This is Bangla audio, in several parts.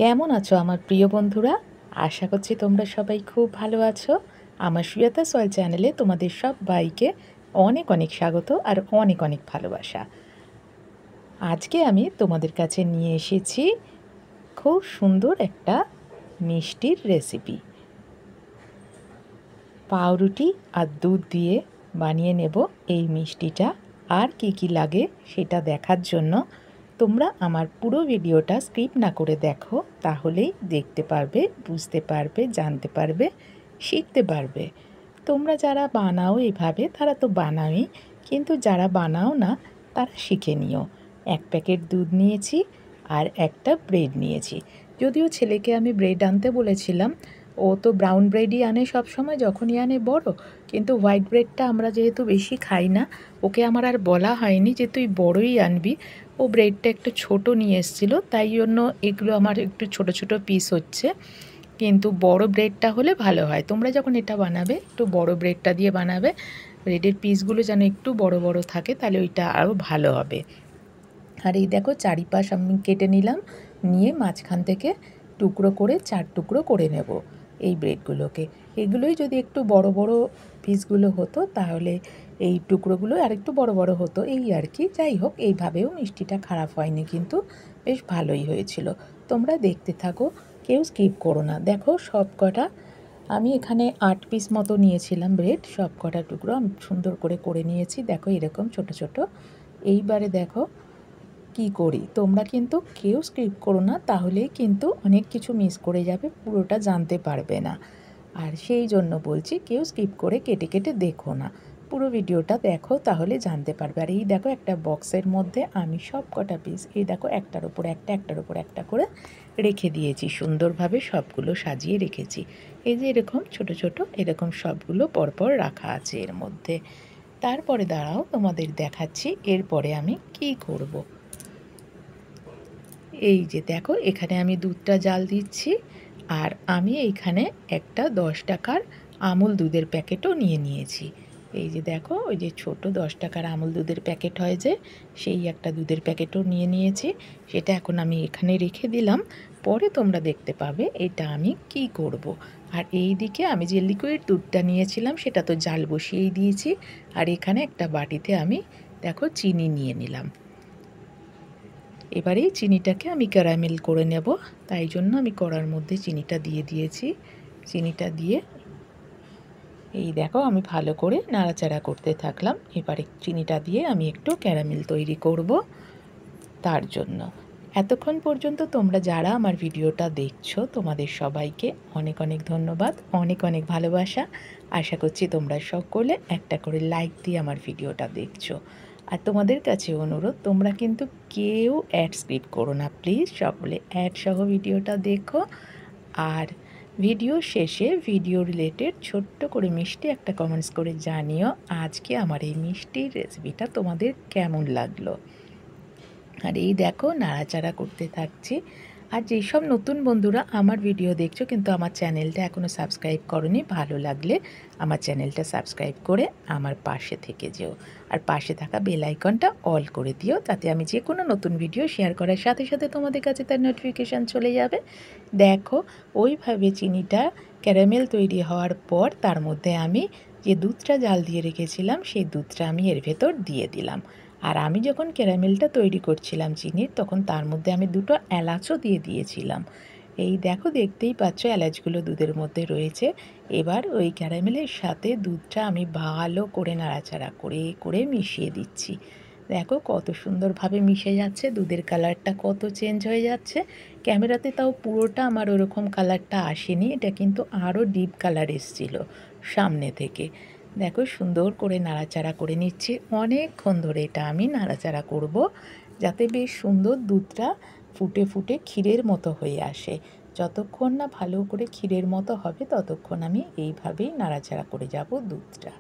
কেমন আছো আমার প্রিয় বন্ধুরা? আশা করছি তোমরা সবাই খুব ভালো আছো। আমার সুজাতা সয়েল চ্যানেলে তোমাদের সবাইকে অনেক অনেক স্বাগত আর অনেক অনেক ভালোবাসা। আজকে আমি তোমাদের কাছে নিয়ে এসেছি খুব সুন্দর একটা মিষ্টির রেসিপি। পাউরুটি আর দুধ দিয়ে বানিয়ে নেব এই মিষ্টিটা। আর কি কি লাগে সেটা দেখার জন্য তোমরা আমার পুরো ভিডিওটা স্কিপ না করে দেখো, তাহলেই দেখতে পারবে, বুঝতে পারবে, জানতে পারবে, শিখতে পারবে। তোমরা যারা বানাও এভাবে তারা তো বানাওই, কিন্তু যারা বানাও না তারা শিখে নিও। 1 প্যাকেট দুধ নিয়েছি আর একটা ব্রেড নিয়েছি। যদিও ছেলেকে আমি ব্রেড আনতে বলেছিলাম, ও তো ব্রাউন ব্রেডই আনে সবসময়, যখনই আনে বড়। কিন্তু হোয়াইট ব্রেডটা আমরা যেহেতু বেশি খাই না, ওকে আমার আর বলা হয়নি যে তুই বড়ই আনবি। ও ব্রেডটা একটু ছোট নিয়ে এসেছিলো, তাই জন্য এগুলো আমার একটু ছোট ছোট পিস হচ্ছে। কিন্তু বড় ব্রেডটা হলে ভালো হয়। তোমরা যখন এটা বানাবে একটু বড় ব্রেডটা দিয়ে বানাবে, ব্রেডের পিসগুলো যেন একটু বড় বড় থাকে, তাহলে ওইটা আরও ভালো হবে। আর এই দেখো চারিপাশ আমি কেটে নিলাম, নিয়ে মাঝখান থেকে টুকরো করে 4 টুকরো করে নেব এই ব্রেডগুলোকে। এগুলোই যদি একটু বড় বড় পিসগুলো হতো তাহলে এই টুকরোগুলো আর একটু বড় বড় হতো, এই আর কি। যাই হোক, এইভাবেও মিষ্টিটা খারাপ হয়নি, কিন্তু বেশ ভালোই হয়েছিল। তোমরা দেখতে থাকো, কেউ স্কিপ করো না। দেখো সব কটা আমি এখানে 8 পিস মতো নিয়েছিলাম ব্রেড, সব কটা টুকরো আমি সুন্দর করে নিয়েছি। দেখো এরকম ছোট ছোট। এইবারে দেখো কি করি, তোমরা কিন্তু কেউ স্কিপ করো না, তাহলেই কিন্তু অনেক কিছু মিস করে যাবে, পুরোটা জানতে পারবে না। আর সেই জন্য বলছি কেউ স্কিপ করে কেটে কেটে দেখো না, পুরো ভিডিওটা দেখো, তাহলে জানতে পারবে। আর এই দেখো একটা বক্সের মধ্যে আমি সব কটা পিস, এই দেখো একটার ওপর একটা একটার ওপর একটা করে রেখে দিয়েছি, সুন্দরভাবে সবগুলো সাজিয়ে রেখেছি। এই যে এরকম ছোট ছোট এরকম সবগুলো পরপর রাখা আছে এর মধ্যে। তারপরে দাঁড়াও তোমাদের দেখাচ্ছি এরপরে আমি কি করব। এই যে দেখো এখানে আমি দুধটা জাল দিচ্ছি, আর আমি এইখানে একটা 10 টাকার আমুল দুধের প্যাকেটও নিয়ে নিয়েছি। এই যে দেখো ওই যে ছোট 10 টাকার আমুল দুধের প্যাকেট হয় যে, সেই একটা দুধের প্যাকেটও নিয়ে নিয়েছি। সেটা এখন আমি এখানে রেখে দিলাম, পরে তোমরা দেখতে পাবে এটা আমি কি করব। আর এই দিকে আমি যে লিকুইড দুধটা নিয়েছিলাম সেটা তো জাল বসিয়েই দিয়েছি। আর এখানে একটা বাটিতে আমি দেখো চিনি নিয়ে নিলাম। এবারে চিনিটাকে আমি ক্যারামেল করে নেব, তাই জন্য আমি কড়ার মধ্যে চিনিটা দিয়ে দিয়েছি। চিনিটা দিয়ে এই দেখো আমি ভালো করে নাড়াচাড়া করতে থাকলাম। এবারে চিনিটা দিয়ে আমি একটু ক্যারামেল তৈরি করব। তার জন্য এতক্ষণ পর্যন্ত তোমরা যারা আমার ভিডিওটা দেখছো তোমাদের সবাইকে অনেক অনেক ধন্যবাদ, অনেক অনেক ভালোবাসা। আশা করছি তোমরা সকলে একটা করে লাইক দিয়ে আমার ভিডিওটা দেখছো। আর তোমাদের কাছে অনুরোধ, তোমরা কিন্তু কেউ অ্যাড স্কিপ করো না প্লিজ, সকলে অ্যাড সহ ভিডিওটা দেখো। আর ভিডিও শেষে ভিডিও রিলেটেড ছোট্ট করে মিষ্টি একটা কমেন্টস করে জানিও আজকে আমার এই মিষ্টির রেসিপিটা তোমাদের কেমন লাগলো। আর এই দেখো নাড়াচাড়া করতে থাকছি। আর যেসব নতুন বন্ধুরা আমার ভিডিও দেখছো কিন্তু আমার চ্যানেলটা এখনও সাবস্ক্রাইব করোনি, ভালো লাগলে আমার চ্যানেলটা সাবস্ক্রাইব করে আমার পাশে থেকে যেও। আর পাশে থাকা বেল আইকনটা অল করে দিও, তাতে আমি যে কোনো নতুন ভিডিও শেয়ার করার সাথে সাথে তোমাদের কাছে তার নোটিফিকেশান চলে যাবে। দেখো ওইভাবে চিনিটা ক্যারামেল তৈরি হওয়ার পর তার মধ্যে আমি যে দুধটা জাল দিয়ে রেখেছিলাম সেই দুধটা আমি এর ভেতর দিয়ে দিলাম। আর আমি যখন ক্যারামেলটা তৈরি করছিলাম চিনির, তখন তার মধ্যে আমি 2টো এলাচও দিয়ে দিয়েছিলাম। এই দেখো দেখতেই পাচ্ছ এলাচগুলো দুধের মধ্যে রয়েছে। এবার ওই ক্যারামেলের সাথে দুধটা আমি ভালো করে নাড়াচাড়া করে করে মিশিয়ে দিচ্ছি। দেখো কত সুন্দরভাবে মিশে যাচ্ছে, দুধের কালারটা কত চেঞ্জ হয়ে যাচ্ছে। ক্যামেরাতে তাও পুরোটা আমার ওরকম কালারটা আসেনি, এটা কিন্তু আরও ডিপ কালার এসেছিলো সামনে থেকে। দেখো সুন্দর করে নাড়াচাড়া করে নিচ্ছি, অনেকক্ষণ ধরে এটা আমি নাড়াচাড়া করব, যাতে বেশ সুন্দর দুধটা ফুটে ফুটে ক্ষীরের মতো হয়ে আসে। যতক্ষণ না ভালো করে ক্ষীরের মতো হবে ততক্ষণ আমি এইভাবেই নাড়াচাড়া করে যাব দুধটা।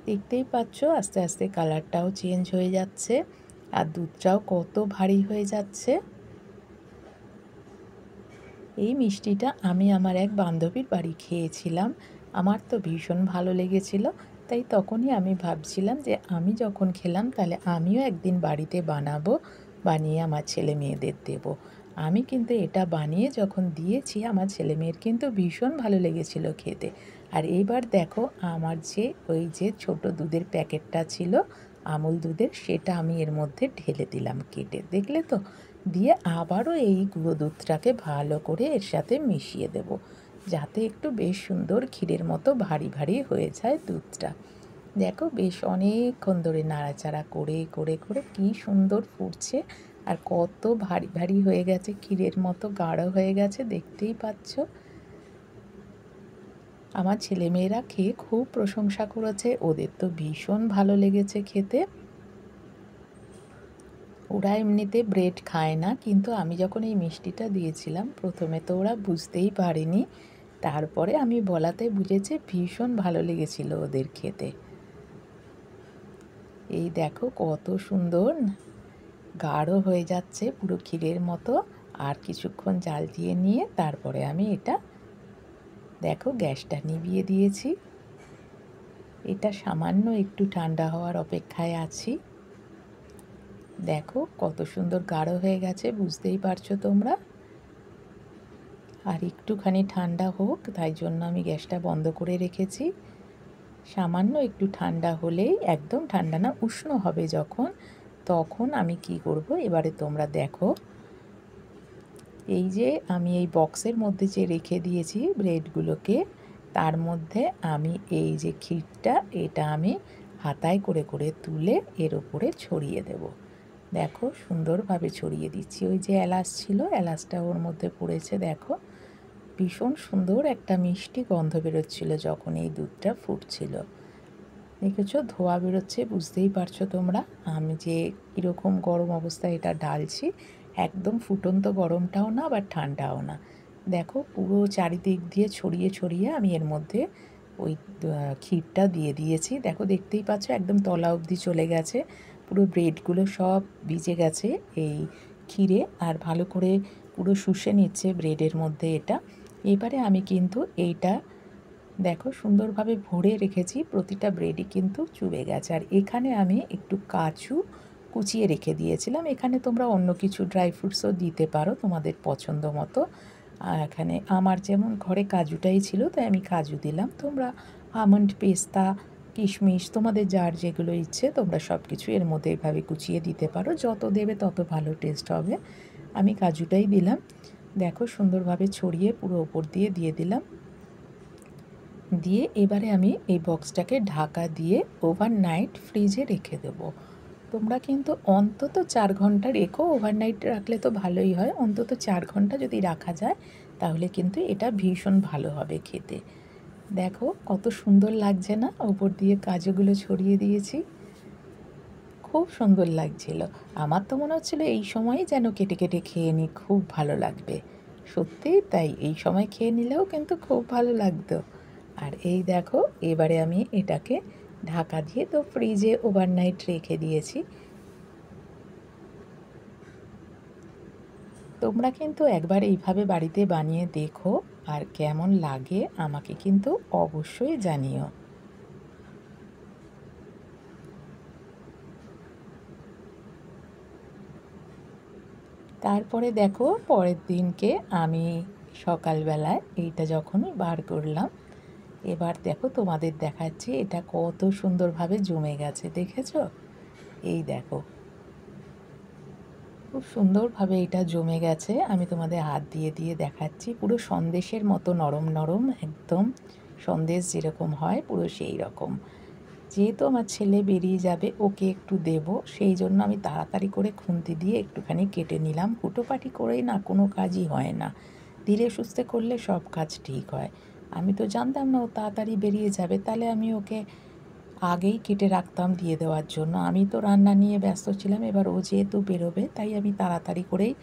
দেখতেই পাচ্ছ আস্তে আস্তে কালারটাও চেঞ্জ হয়ে যাচ্ছে, আর দুধটাও কত ভারী হয়ে যাচ্ছে। এই মিষ্টিটা আমি আমার এক বান্ধবীর বাড়ি খেয়েছিলাম, আমার তো ভীষণ ভালো লেগেছিল। তাই তখনই আমি ভাবছিলাম যে আমি যখন খেলাম তাহলে আমিও একদিন বাড়িতে বানাবো, বানিয়ে আমার ছেলে মেয়েদের দেবো। আমি কিন্তু এটা বানিয়ে যখন দিয়েছি আমার ছেলেমেয়ের কিন্তু ভীষণ ভালো লেগেছিল খেতে। আর এইবার দেখো আমার যে ওই যে ছোট দুধের প্যাকেটটা ছিল আমুল দুধের, সেটা আমি এর মধ্যে ঢেলে দিলাম কেটে, দেখলে তো? দিয়ে আবারও এই গুঁড়ো দুধটাকে ভালো করে এর সাথে মিশিয়ে দেব, যাতে একটু বেশ সুন্দর ক্ষীরের মতো ভারী ভারী হয়ে যায় দুধটা। দেখো বেশ অনেকক্ষণ ধরে নাড়াচাড়া করে করে করে কি সুন্দর ফুটছে, আর কত ভারী ভারী হয়ে গেছে, ক্ষীরের মতো গাঢ় হয়ে গেছে, দেখতেই পাচ্ছ। আমার ছেলেমেয়েরা খেয়ে খুব প্রশংসা করেছে, ওদের তো ভীষণ ভালো লেগেছে খেতে। ওরা এমনিতে ব্রেড খায় না, কিন্তু আমি যখন এই মিষ্টিটা দিয়েছিলাম প্রথমে তো ওরা বুঝতেই পারেনি, তারপরে আমি বলাতে বুঝেছে, ভীষণ ভালো লেগেছিল ওদের খেতে। এই দেখো কত সুন্দর গাঢ় হয়ে যাচ্ছে, পুরো ক্ষীরের মতো। আর কিছুক্ষণ জাল দিয়ে নিয়ে তারপরে আমি এটা দেখো গ্যাসটা নিভিয়ে দিয়েছি। এটা সামান্য একটু ঠান্ডা হওয়ার অপেক্ষায় আছি। দেখো কত সুন্দর গাঢ় হয়ে গেছে, বুঝতেই পারছো তোমরা। আর একটুখানি ঠান্ডা হোক, তাই জন্য আমি গ্যাসটা বন্ধ করে রেখেছি। সামান্য একটু ঠান্ডা হলেই, একদম ঠান্ডা না, উষ্ণ হবে যখন, তখন আমি কি করব, এবারে তোমরা দেখো। এই যে আমি এই বক্সের মধ্যে যে রেখে দিয়েছি ব্রেডগুলোকে, তার মধ্যে আমি এই যে ক্ষীরটা, এটা আমি হাতায় করে করে তুলে এর ওপরে ছড়িয়ে দেব। দেখো সুন্দরভাবে ছড়িয়ে দিচ্ছি। ওই যে এলাচ ছিল, এলাচটা ওর মধ্যে পড়েছে। দেখো ভীষণ সুন্দর একটা মিষ্টি গন্ধ বেরোচ্ছিল যখন এই দুধটা ফুটছিল। দেখেছো ধোঁয়া বেরোচ্ছে, বুঝতেই পারছো তোমরা আমি যে কীরকম গরম অবস্থায় এটা ঢালছি। একদম ফুটন্ত গরমটাও না, আবার ঠান্ডাও না। দেখো পুরো চারিদিক দিয়ে ছড়িয়ে ছড়িয়ে আমি এর মধ্যে ওই ক্ষীরটা দিয়ে দিয়েছি। দেখো দেখতেই পাচ্ছ একদম তলা অবধি চলে গেছে, পুরো ব্রেডগুলো সব ভিজে গেছে এই ক্ষীরে, আর ভালো করে পুরো শুষে নিচ্ছে ব্রেডের মধ্যে এটা। এবারে আমি কিন্তু এইটা দেখো সুন্দরভাবে ভরে রেখেছি, প্রতিটা ব্রেডই কিন্তু চুবে গেছে। আর এখানে আমি একটু কাজু কুচিয়ে রেখে দিয়েছিলাম, এখানে তোমরা অন্য কিছু ড্রাই ফ্রুটসও দিতে পারো তোমাদের পছন্দ মতো। আর এখানে আমার যেমন ঘরে কাজুটাই ছিল, তাই আমি কাজু দিলাম। তোমরা আমন্ড, পেস্তা, কিশমিশ, তোমাদের যার যেগুলো ইচ্ছে তোমরা সব কিছু এর মধ্যে এভাবে কুচিয়ে দিতে পারো, যত দেবে তত ভালো টেস্ট হবে। আমি কাজুটাই দিলাম। দেখো সুন্দরভাবে ছড়িয়ে পুরো ওপর দিয়ে দিয়ে দিলাম। দিয়ে এবারে আমি এই বক্সটাকে ঢাকা দিয়ে ওভারনাইট ফ্রিজে রেখে দেবো। তোমরা কিন্তু অন্তত 4 ঘন্টা রেখো, ওভারনাইট রাখলে তো ভালোই হয়, অন্তত 4 ঘন্টা যদি রাখা যায় তাহলে কিন্তু এটা ভীষণ ভালো হবে খেতে। দেখো কত সুন্দর লাগছে না, ওপর দিয়ে কাজুগুলো ছড়িয়ে দিয়েছি, খুব সুন্দর লাগছিল। আমার তো মনে হচ্ছিল এই সময় যেন কেটে কেটে খেয়ে নিই, খুব ভালো লাগবে। সত্যিই তাই, এই সময় খেয়ে নিলেও কিন্তু খুব ভালো লাগতো। আর এই দেখো এবারে আমি এটাকে ঢাকা দিয়ে তো ফ্রিজে ওভারনাইট রেখে দিয়েছি। তোমরা কিন্তু একবার এইভাবে বাড়িতে বানিয়ে দেখো, আর কেমন লাগে আমাকে কিন্তু অবশ্যই জানিও। তারপরে দেখো পরের দিনকে আমি সকালবেলায় এইটা যখনই বার করলাম, এবার দেখো তোমাদের দেখাচ্ছি এটা কত সুন্দরভাবে জমে গেছে, দেখেছো? এই দেখো খুব সুন্দরভাবে এটা জমে গেছে, আমি তোমাদের হাত দিয়ে দিয়ে দেখাচ্ছি, পুরো সন্দেশের মতো নরম নরম, একদম সন্দেশ যেরকম হয় পুরো সেই রকম। যেহেতু আমার ছেলে বেরিয়ে যাবে, ওকে একটু দেব, সেই জন্য আমি তাড়াতাড়ি করে খুন্তি দিয়ে একটুখানি কেটে নিলাম। হুটোপাটি করেই না কোনো কাজই হয় না, ধীরে সুস্থে করলে সব কাজ ঠিক হয়। আমি তো জানতাম না ও তাড়াতাড়ি বেরিয়ে যাবে, তাহলে আমি ওকে আগেই কেটে রাখতাম দিয়ে দেওয়ার জন্য। আমি তো রান্না নিয়ে ব্যস্ত ছিলাম, এবার ও যেহেতু বেরোবে তাই আমি তাড়াতাড়ি করেই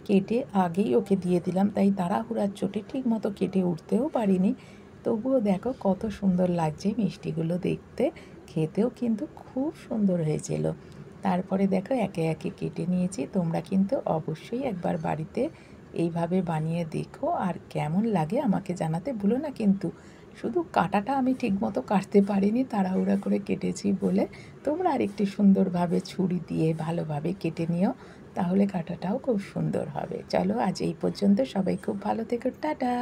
কেটে আগেই ওকে দিয়ে দিলাম। তাই তাড়াহুড়ার চোটে ঠিক মতো কেটে উঠতেও পারিনি। তবুও দেখো কত সুন্দর লাগছে মিষ্টিগুলো দেখতে, খেতেও কিন্তু খুব সুন্দর হয়েছিল। তারপরে দেখো একে একে কেটে নিয়েছি। তোমরা কিন্তু অবশ্যই একবার বাড়িতে এইভাবে বানিয়ে দেখো, আর কেমন লাগে আমাকে জানাতে ভুলো না কিন্তু। শুধু কাটাটা আমি ঠিকমতো কাটতে পারিনি, তাড়াহুড়া করে কেটেছি বলে। তোমরা আরেকটু সুন্দরভাবে ছুরি দিয়ে ভালোভাবে কেটে নিও, তাহলে কাঁটাটাও খুব সুন্দর হবে। চলো আজ এই পর্যন্ত, সবাই খুব ভালো থেকো, টাটা।